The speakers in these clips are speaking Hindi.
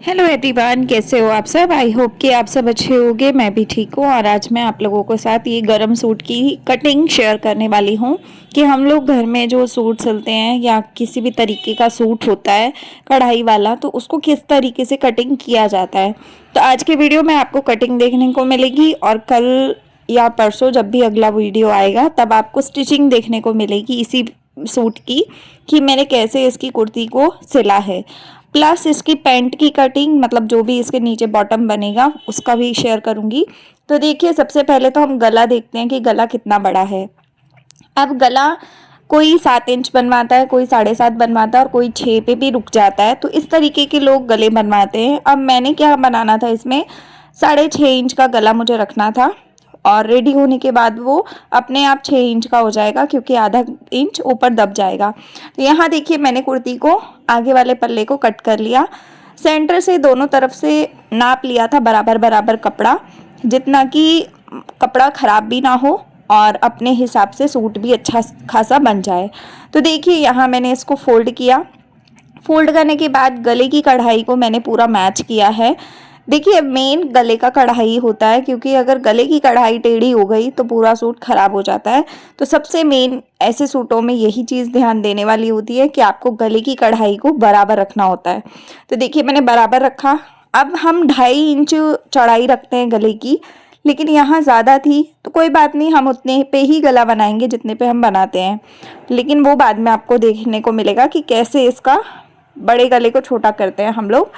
हेलो एवरीवन, कैसे हो आप सब। आई होप कि आप सब अच्छे होंगे। मैं भी ठीक हूँ और आज मैं आप लोगों के साथ ये गरम सूट की कटिंग शेयर करने वाली हूँ कि हम लोग घर में जो सूट सिलते हैं या किसी भी तरीके का सूट होता है कढ़ाई वाला, तो उसको किस तरीके से कटिंग किया जाता है। तो आज के वीडियो में आपको कटिंग देखने को मिलेगी और कल या परसों जब भी अगला वीडियो आएगा तब आपको स्टिचिंग देखने को मिलेगी इसी सूट की, कि मैंने कैसे इसकी कुर्ती को सिला है। प्लस इसकी पैंट की कटिंग, मतलब जो भी इसके नीचे बॉटम बनेगा उसका भी शेयर करूंगी। तो देखिए, सबसे पहले तो हम गला देखते हैं कि गला कितना बड़ा है। अब गला कोई 7 इंच बनवाता है, कोई 7.5 बनवाता है और कोई 6 पे भी रुक जाता है। तो इस तरीके के लोग गले बनवाते हैं। अब मैंने क्या बनाना था, इसमें 6.5 इंच का गला मुझे रखना था और रेडी होने के बाद वो अपने आप 6 इंच का हो जाएगा, क्योंकि आधा इंच ऊपर दब जाएगा। तो यहाँ देखिए, मैंने कुर्ती को आगे वाले पल्ले को कट कर लिया। सेंटर से दोनों तरफ से नाप लिया था बराबर बराबर कपड़ा, जितना कि कपड़ा ख़राब भी ना हो और अपने हिसाब से सूट भी अच्छा खासा बन जाए। तो देखिए, यहाँ मैंने इसको फोल्ड किया। फोल्ड करने के बाद गले की कढ़ाई को मैंने पूरा मैच किया है। देखिए, मेन गले का कढ़ाई होता है, क्योंकि अगर गले की कढ़ाई टेढ़ी हो गई तो पूरा सूट खराब हो जाता है। तो सबसे मेन ऐसे सूटों में यही चीज़ ध्यान देने वाली होती है कि आपको गले की कढ़ाई को बराबर रखना होता है। तो देखिए, मैंने बराबर रखा। अब हम 2.5 इंच चौड़ाई रखते हैं गले की, लेकिन यहाँ ज़्यादा थी तो कोई बात नहीं, हम उतने पे ही गला बनाएंगे जितने पे हम बनाते हैं। लेकिन वो बाद में आपको देखने को मिलेगा कि कैसे इसका बड़े गले को छोटा करते हैं हम लोग,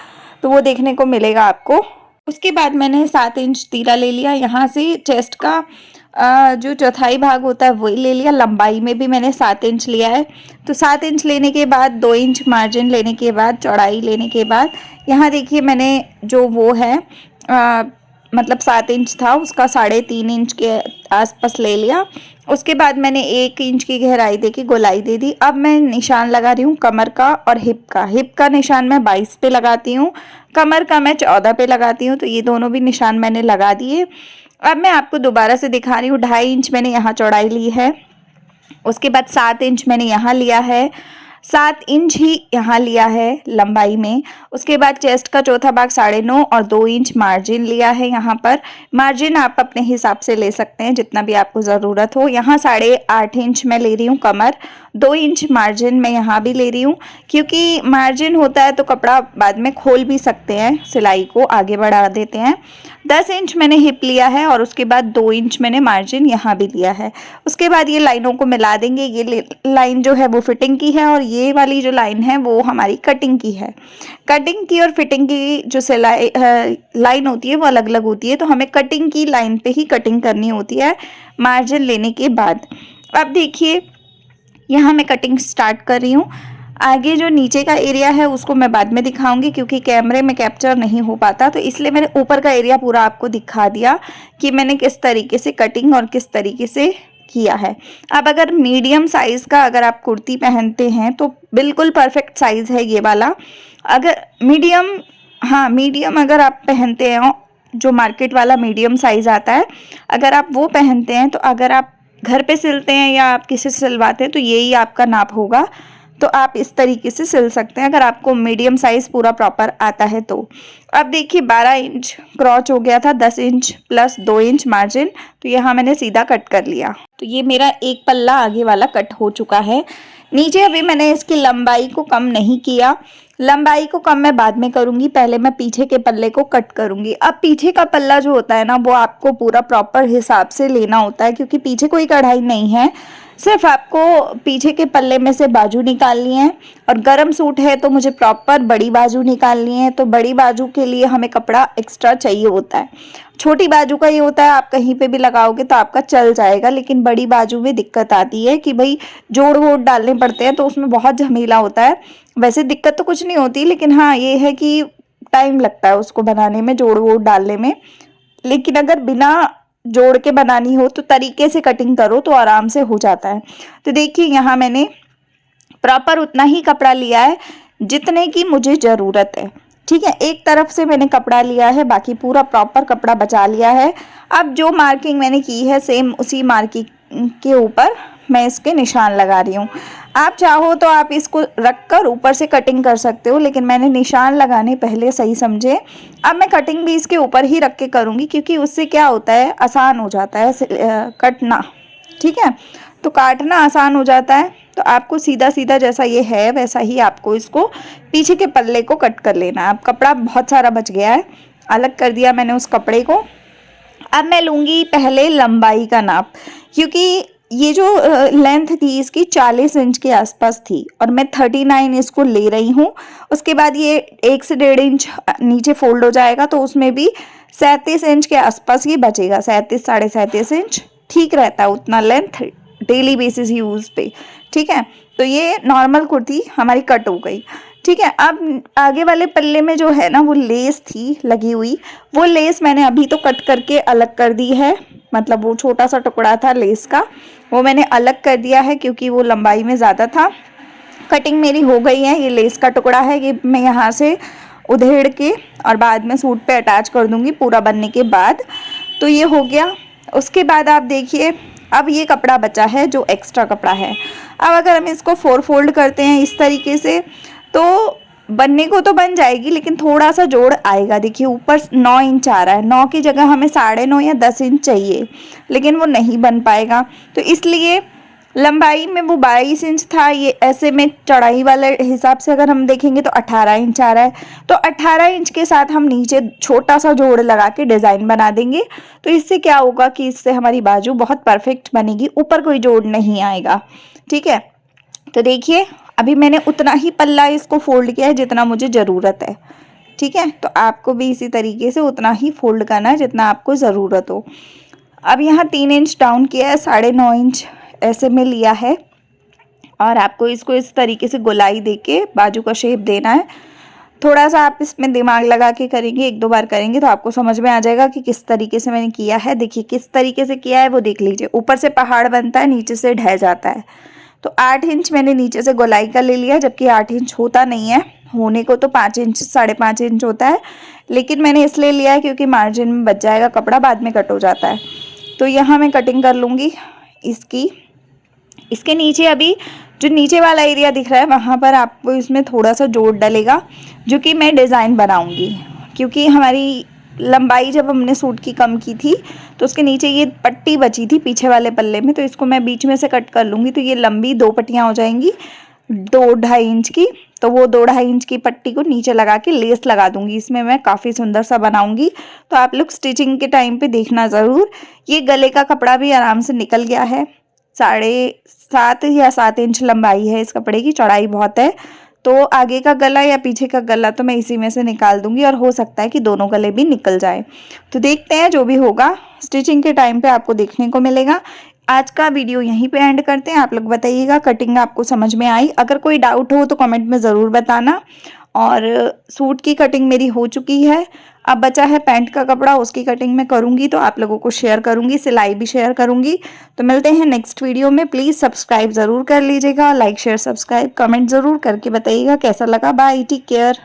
तो वो देखने को मिलेगा आपको। उसके बाद मैंने 7 इंच तीरा ले लिया। यहाँ से चेस्ट का जो चौथाई भाग होता है वही ले लिया। लंबाई में भी मैंने 7 इंच लिया है। तो 7 इंच लेने के बाद 2 इंच मार्जिन लेने के बाद, चौड़ाई लेने के बाद, यहाँ देखिए मैंने जो वो है मतलब 7 इंच था उसका 3.5 इंच के आसपास ले लिया। उसके बाद मैंने 1 इंच की गहराई देके गोलाई दे दी। अब मैं निशान लगा रही हूँ कमर का और हिप का। हिप का निशान मैं 22 पे लगाती हूँ, कमर का मैं 14 पे लगाती हूँ। तो ये दोनों भी निशान मैंने लगा दिए। अब मैं आपको दोबारा से दिखा रही हूँ। 2.5 इंच मैंने यहाँ चौड़ाई ली है। उसके बाद 7 इंच मैंने यहाँ लिया है, 7 इंच ही यहाँ लिया है लंबाई में। उसके बाद चेस्ट का चौथा भाग 9.5 और 2 इंच मार्जिन लिया है। यहाँ पर मार्जिन आप अपने हिसाब से ले सकते हैं जितना भी आपको ज़रूरत हो। यहाँ 8.5 इंच मैं ले रही हूँ कमर, 2 इंच मार्जिन मैं यहाँ भी ले रही हूँ, क्योंकि मार्जिन होता है तो कपड़ा बाद में खोल भी सकते हैं, सिलाई को आगे बढ़ा देते हैं। 10 इंच मैंने हिप लिया है और उसके बाद 2 इंच मैंने मार्जिन यहाँ भी लिया है। उसके बाद ये लाइनों को मिला देंगे। ये लाइन जो है वो फिटिंग की है और ये वाली जो लाइन है वो हमारी कटिंग की है। कटिंग की और फिटिंग की जो सिलाई लाइन होती है वो अलग अलग होती है, तो हमें कटिंग की लाइन पे ही कटिंग करनी होती है मार्जिन लेने के बाद। अब देखिए, यहाँ मैं कटिंग स्टार्ट कर रही हूँ। आगे जो नीचे का एरिया है उसको मैं बाद में दिखाऊंगी, क्योंकि कैमरे में कैप्चर नहीं हो पाता, तो इसलिए मैंने ऊपर का एरिया पूरा आपको दिखा दिया कि मैंने किस तरीके से कटिंग और किस तरीके से किया है। अब अगर मीडियम साइज़ का अगर आप कुर्ती पहनते हैं तो बिल्कुल परफेक्ट साइज़ है ये वाला। अगर मीडियम, हाँ मीडियम अगर आप पहनते हैं, जो मार्केट वाला मीडियम साइज़ आता है, अगर आप वो पहनते हैं, तो अगर आप घर पे सिलते हैं या आप किसी से सिलवाते हैं तो यही आपका नाप होगा। तो आप इस तरीके से सिल सकते हैं अगर आपको मीडियम साइज़ पूरा प्रॉपर आता है तो। अब देखिए, 12 इंच क्रॉच हो गया था, 10 इंच प्लस 2 इंच मार्जिन, तो यहाँ मैंने सीधा कट कर लिया। तो ये मेरा एक पल्ला आगे वाला कट हो चुका है। नीचे अभी मैंने इसकी लंबाई को कम नहीं किया, लंबाई को कम मैं बाद में करूंगी, पहले मैं पीछे के पल्ले को कट करूंगी। अब पीछे का पल्ला जो होता है ना, वो आपको पूरा प्रॉपर हिसाब से लेना होता है, क्योंकि पीछे कोई कढ़ाई नहीं है, सिर्फ आपको पीछे के पल्ले में से बाजू निकालनी है। और गरम सूट है तो मुझे प्रॉपर बड़ी बाजू निकालनी है, तो बड़ी बाजू के लिए हमें कपड़ा एक्स्ट्रा चाहिए होता है। छोटी बाजू का ये होता है, आप कहीं पे भी लगाओगे तो आपका चल जाएगा, लेकिन बड़ी बाजू में दिक्कत आती है कि भाई जोड़ वोड़ डालने पड़ते हैं, तो उसमें बहुत झमेला होता है। वैसे दिक्कत तो कुछ नहीं होती, लेकिन हाँ ये है कि टाइम लगता है उसको बनाने में, जोड़ वोड़ डालने में। लेकिन अगर बिना जोड़ के बनानी हो तो तरीके से कटिंग करो तो आराम से हो जाता है। तो देखिए, यहाँ मैंने प्रॉपर उतना ही कपड़ा लिया है जितने की मुझे ज़रूरत है। ठीक है, एक तरफ से मैंने कपड़ा लिया है, बाकी पूरा प्रॉपर कपड़ा बचा लिया है। अब जो मार्किंग मैंने की है सेम उसी मार्किंग के ऊपर मैं इसके निशान लगा रही हूँ। आप चाहो तो आप इसको रख कर ऊपर से कटिंग कर सकते हो, लेकिन मैंने निशान लगाने पहले सही समझे। अब मैं कटिंग भी इसके ऊपर ही रख के करूँगी, क्योंकि उससे क्या होता है, आसान हो जाता है कटना। ठीक है, तो काटना आसान हो जाता है। तो आपको सीधा सीधा जैसा ये है वैसा ही आपको इसको पीछे के पल्ले को कट कर लेना है। अब कपड़ा बहुत सारा बच गया है, अलग कर दिया मैंने उस कपड़े को। अब मैं लूँगी पहले लंबाई का नाप, क्योंकि ये जो लेंथ थी इसकी 40 इंच के आसपास थी और मैं 39 इसको ले रही हूँ। उसके बाद ये 1 से 1.5 इंच नीचे फोल्ड हो जाएगा, तो उसमें भी 37 इंच के आसपास ये बचेगा। 37 साढ़े 37 इंच ठीक रहता है उतना लेंथ डेली बेसिस यूज़ पे। ठीक है, तो ये नॉर्मल कुर्ती हमारी कट हो गई। ठीक है, अब आगे वाले पल्ले में जो है ना वो लेस थी लगी हुई, वो लेस मैंने अभी तो कट करके अलग कर दी है। मतलब वो छोटा सा टुकड़ा था लेस का, वो मैंने अलग कर दिया है क्योंकि वो लंबाई में ज़्यादा था। कटिंग मेरी हो गई है। ये लेस का टुकड़ा है, ये मैं यहाँ से उधेड़ के और बाद में सूट पे अटैच कर दूँगी पूरा बनने के बाद। तो ये हो गया। उसके बाद आप देखिए, अब ये कपड़ा बचा है जो एक्स्ट्रा कपड़ा है। अब अगर हम इसको 4 फोल्ड करते हैं इस तरीके से, तो बनने को तो बन जाएगी, लेकिन थोड़ा सा जोड़ आएगा। देखिए ऊपर 9 इंच आ रहा है, 9 की जगह हमें 9.5 या 10 इंच चाहिए, लेकिन वो नहीं बन पाएगा। तो इसलिए लंबाई में वो 22 इंच था, ये ऐसे में चौड़ाई वाले हिसाब से अगर हम देखेंगे तो 18 इंच आ रहा है। तो 18 इंच के साथ हम नीचे छोटा सा जोड़ लगा के डिज़ाइन बना देंगे। तो इससे क्या होगा कि इससे हमारी बाजू बहुत परफेक्ट बनेगी, ऊपर कोई जोड़ नहीं आएगा। ठीक है, तो देखिए अभी मैंने उतना ही पल्ला इसको फोल्ड किया है जितना मुझे ज़रूरत है। ठीक है, तो आपको भी इसी तरीके से उतना ही फोल्ड करना है जितना आपको ज़रूरत हो। अब यहाँ 3 इंच डाउन किया है, 9.5 इंच ऐसे में लिया है, और आपको इसको इस तरीके से गोलाई देके बाजू का शेप देना है। थोड़ा सा आप इसमें दिमाग लगा के करेंगे, 1-2 बार करेंगे तो आपको समझ में आ जाएगा कि किस तरीके से मैंने किया है। देखिए किस तरीके से किया है वो देख लीजिए। ऊपर से पहाड़ बनता है, नीचे से ढह जाता है। तो 8 इंच मैंने नीचे से गोलाई का ले लिया, जबकि 8 इंच होता नहीं है, होने को तो 5 इंच 5.5 इंच होता है, लेकिन मैंने इसलिए लिया है क्योंकि मार्जिन में बच जाएगा कपड़ा, बाद में कट हो जाता है। तो यहाँ मैं कटिंग कर लूँगी इसकी। इसके नीचे अभी जो नीचे वाला एरिया दिख रहा है वहाँ पर आपको इसमें थोड़ा सा जोड़ डलेगा, जो कि मैं डिज़ाइन बनाऊँगी। क्योंकि हमारी लंबाई जब हमने सूट की कम की थी तो उसके नीचे ये पट्टी बची थी पीछे वाले पल्ले में, तो इसको मैं बीच में से कट कर लूँगी। तो ये लंबी 2 पट्टियाँ हो जाएंगी 2-2.5 इंच की। तो वो 2-2.5 इंच की पट्टी को नीचे लगा के लेस लगा दूंगी। इसमें मैं काफ़ी सुंदर सा बनाऊंगी, तो आप लोग स्टिचिंग के टाइम पे देखना ज़रूर। ये गले का कपड़ा भी आराम से निकल गया है। 7.5 या 7 इंच लंबाई है इस कपड़े की, चौड़ाई बहुत है। तो आगे का गला या पीछे का गला तो मैं इसी में से निकाल दूंगी, और हो सकता है कि दोनों गले भी निकल जाए। तो देखते हैं, जो भी होगा स्टिचिंग के टाइम पे आपको देखने को मिलेगा। आज का वीडियो यहीं पे एंड करते हैं। आप लोग बताइएगा कटिंग आपको समझ में आई। अगर कोई डाउट हो तो कमेंट में ज़रूर बताना। और सूट की कटिंग मेरी हो चुकी है, अब बचा है पैंट का कपड़ा, उसकी कटिंग मैं करूँगी तो आप लोगों को शेयर करूँगी, सिलाई भी शेयर करूँगी। तो मिलते हैं नेक्स्ट वीडियो में। प्लीज़ सब्सक्राइब ज़रूर कर लीजिएगा, लाइक शेयर सब्सक्राइब कमेंट ज़रूर करके बताइएगा कैसा लगा। Bye, take care.